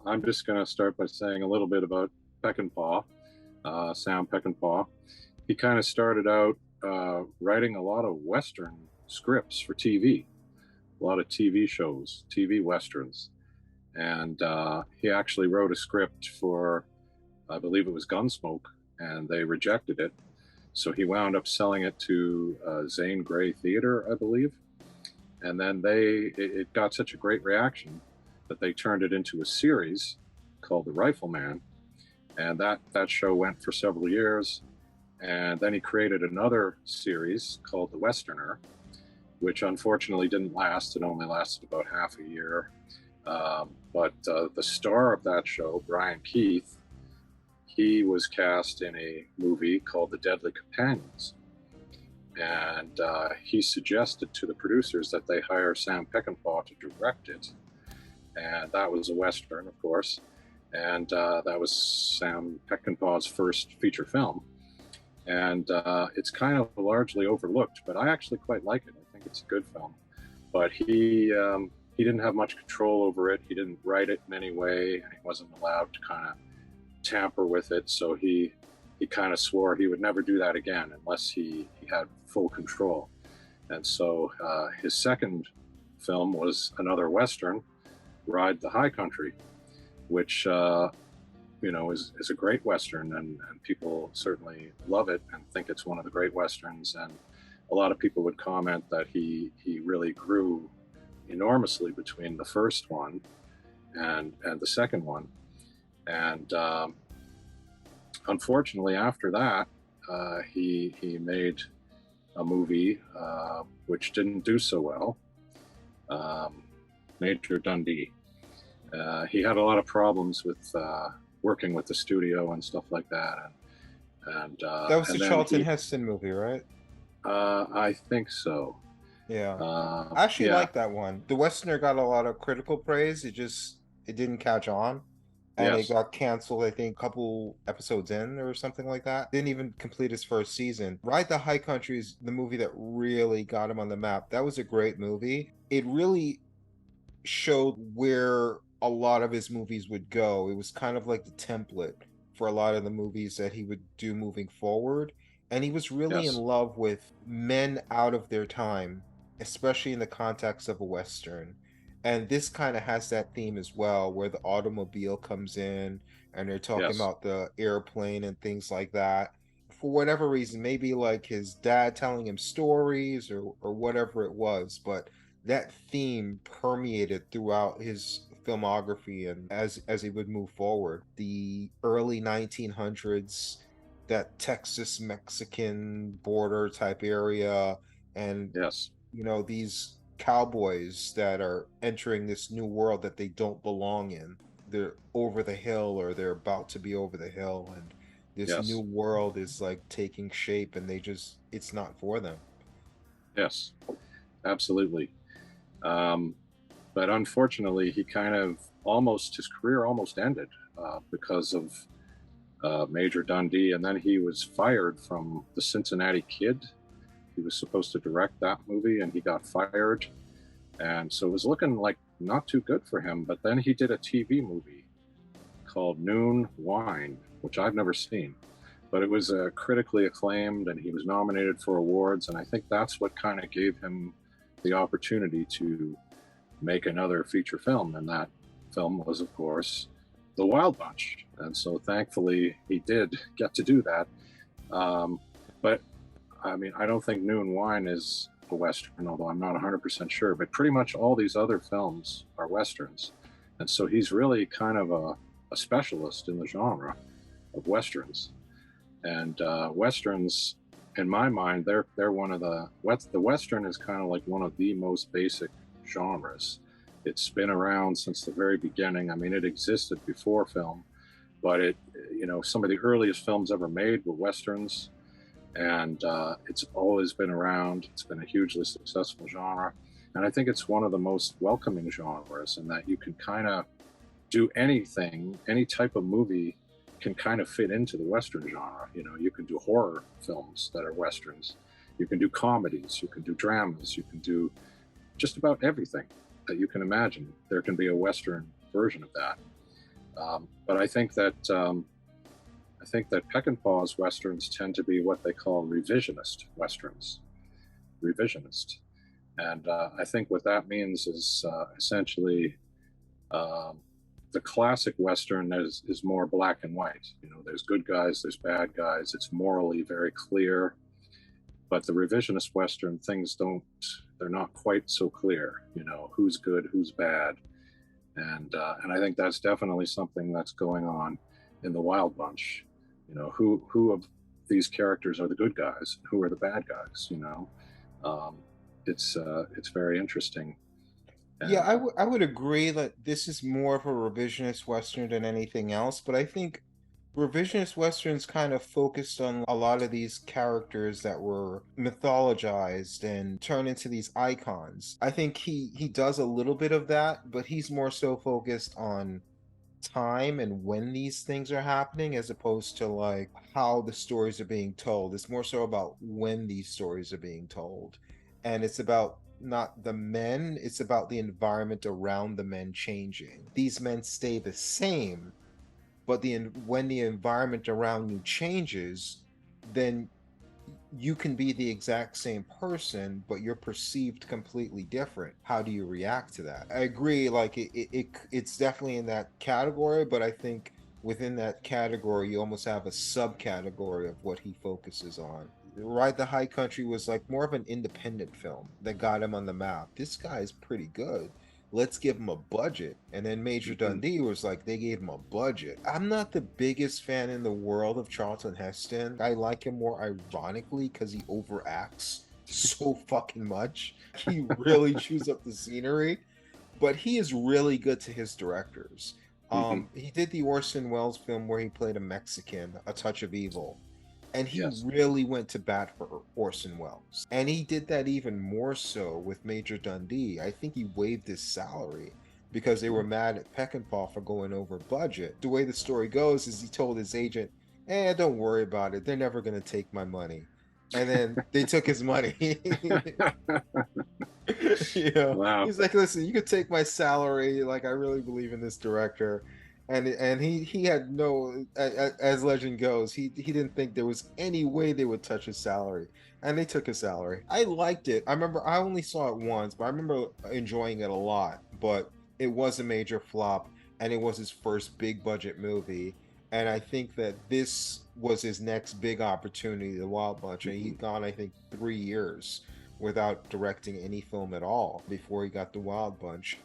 I'm just going to start by saying a little bit about Peckinpah, Sam Peckinpah. He kind of started out writing a lot of Western scripts for TV, a lot of TV shows, TV Westerns. And he actually wrote a script for, I believe it was Gunsmoke, and they rejected it. So he wound up selling it to Zane Grey Theater, I believe. And then it got such a great reaction that they turned it into a series called The Rifleman. And that show went for several years. And then he created another series called The Westerner, which unfortunately didn't last. It only lasted about half a year. But the star of that show, Brian Keith, he was cast in a movie called The Deadly Companions. And he suggested to the producers that they hire Sam Peckinpah to direct it. And that was a Western, of course. And that was Sam Peckinpah's first feature film. And it's kind of largely overlooked, but I actually quite like it. I think it's a good film. But he didn't have much control over it. He didn't write it in any way, and he wasn't allowed to kind of tamper with it. So he kind of swore he would never do that again unless he had full control. And so his second film was another Western, Ride the High Country, which is a great Western, and people certainly love it and think it's one of the great Westerns. And a lot of people would comment that he really grew enormously between the first one and the second one. And unfortunately, after that, he made a movie which didn't do so well, Major Dundee. He had a lot of problems with working with the studio and stuff like that. And That was the Charlton Heston movie, right? I think so. Yeah. I actually Yeah. like that one. The Westerner got a lot of critical praise. It didn't catch on. And it Yes. got canceled, I think, a couple episodes in or something like that. Didn't even complete his first season. Ride the High Country is the movie that really got him on the map. That was a great movie. It really showed where a lot of his movies would go. It was kind of like the template for a lot of the movies that he would do moving forward. And he was really in Yes. love with men out of their time, especially in the context of a Western. And this kind of has that theme as well, where the automobile comes in and they're talking Yes. about the airplane and things like that. For whatever reason, maybe like his dad telling him stories or whatever it was, but that theme permeated throughout his filmography and as he would move forward. The early 1900s, that Texas Mexican border type area, and Yes. these cowboys that are entering this new world that they don't belong in. They're over the hill or they're about to be over the hill, and this new Yes. world is like taking shape and it's not for them. Yes. Absolutely. Um, but unfortunately, he kind of his career almost ended because of Major Dundee, and then he was fired from the Cincinnati Kid. He was supposed to direct that movie, and he got fired, and so it was looking like not too good for him. But then he did a TV movie called Noon Wine, which I've never seen, but it was critically acclaimed, and he was nominated for awards, and I think that's what kind of gave him the opportunity to make another feature film, and that film was, of course, The Wild Bunch. And so thankfully he did get to do that. But I mean, I don't think Noon Wine is a Western, although I'm not 100% sure, but pretty much all these other films are Westerns. And so he's really kind of a specialist in the genre of Westerns. And Westerns, in my mind, they're one of the Western is kind of like one of the most basic genres. It's been around since the very beginning. I mean, it existed before film, but some of the earliest films ever made were Westerns, and it's always been around. It's been a hugely successful genre, and I think it's one of the most welcoming genres in that you can kind of do anything, any type of movie can kind of fit into the Western genre. You can do horror films that are Westerns. You can do comedies, you can do dramas, you can do just about everything that you can imagine. There can be a Western version of that. But I think that Peckinpah's westerns tend to be what they call revisionist westerns. Revisionist, and I think what that means is essentially um, the classic western is more black and white. You know, there's good guys, there's bad guys. It's morally very clear. But the revisionist western, things don't, they're not quite so clear. You know, who's good, who's bad, and I think that's definitely something that's going on in the Wild Bunch. You know, who of these characters are the good guys, who are the bad guys? You know, um, it's very interesting. Yeah, And I would agree that this is more of a revisionist Western than anything else, but I think revisionist Westerns kind of focused on a lot of these characters that were mythologized and turned into these icons. I think he does a little bit of that, but he's more so focused on time and when these things are happening as opposed to like how the stories are being told. It's more so about when these stories are being told. And it's about not the men, it's about the environment around the men changing. These men stay the same, but when the environment around you changes, then you can be the exact same person, but you're perceived completely different. How do you react to that? I agree, like it's definitely in that category, but I think within that category, you almost have a subcategory of what he focuses on. Ride the High Country was like more of an independent film that got him on the map. This guy's pretty good. Let's give him a budget. And then Major mhm, Dundee was like, they gave him a budget. I'm not the biggest fan in the world of Charlton Heston. I like him more ironically because he overacts so fucking much. He really chews up the scenery, but he is really good to his directors. mhm, He did the Orson Welles film where he played a Mexican, A Touch of Evil, and he yes, really went to bat for Orson Welles. And he did that even more so with Major Dundee. I think he waived his salary because they were mhm. mad at Peckinpah for going over budget. The way the story goes is he told his agent, don't worry about it. They're never going to take my money. And then they took his money. Wow. He's like, listen, you could take my salary. Like, I really believe in this director. And he had no, as legend goes, he didn't think there was any way they would touch his salary, and they took his salary. I liked it. I remember I only saw it once, but I remember enjoying it a lot. But it was a major flop, and it was his first big budget movie. And I think that this was his next big opportunity, The Wild Bunch, and Mhm. he'd gone, I think, 3 years without directing any film at all before he got The Wild Bunch.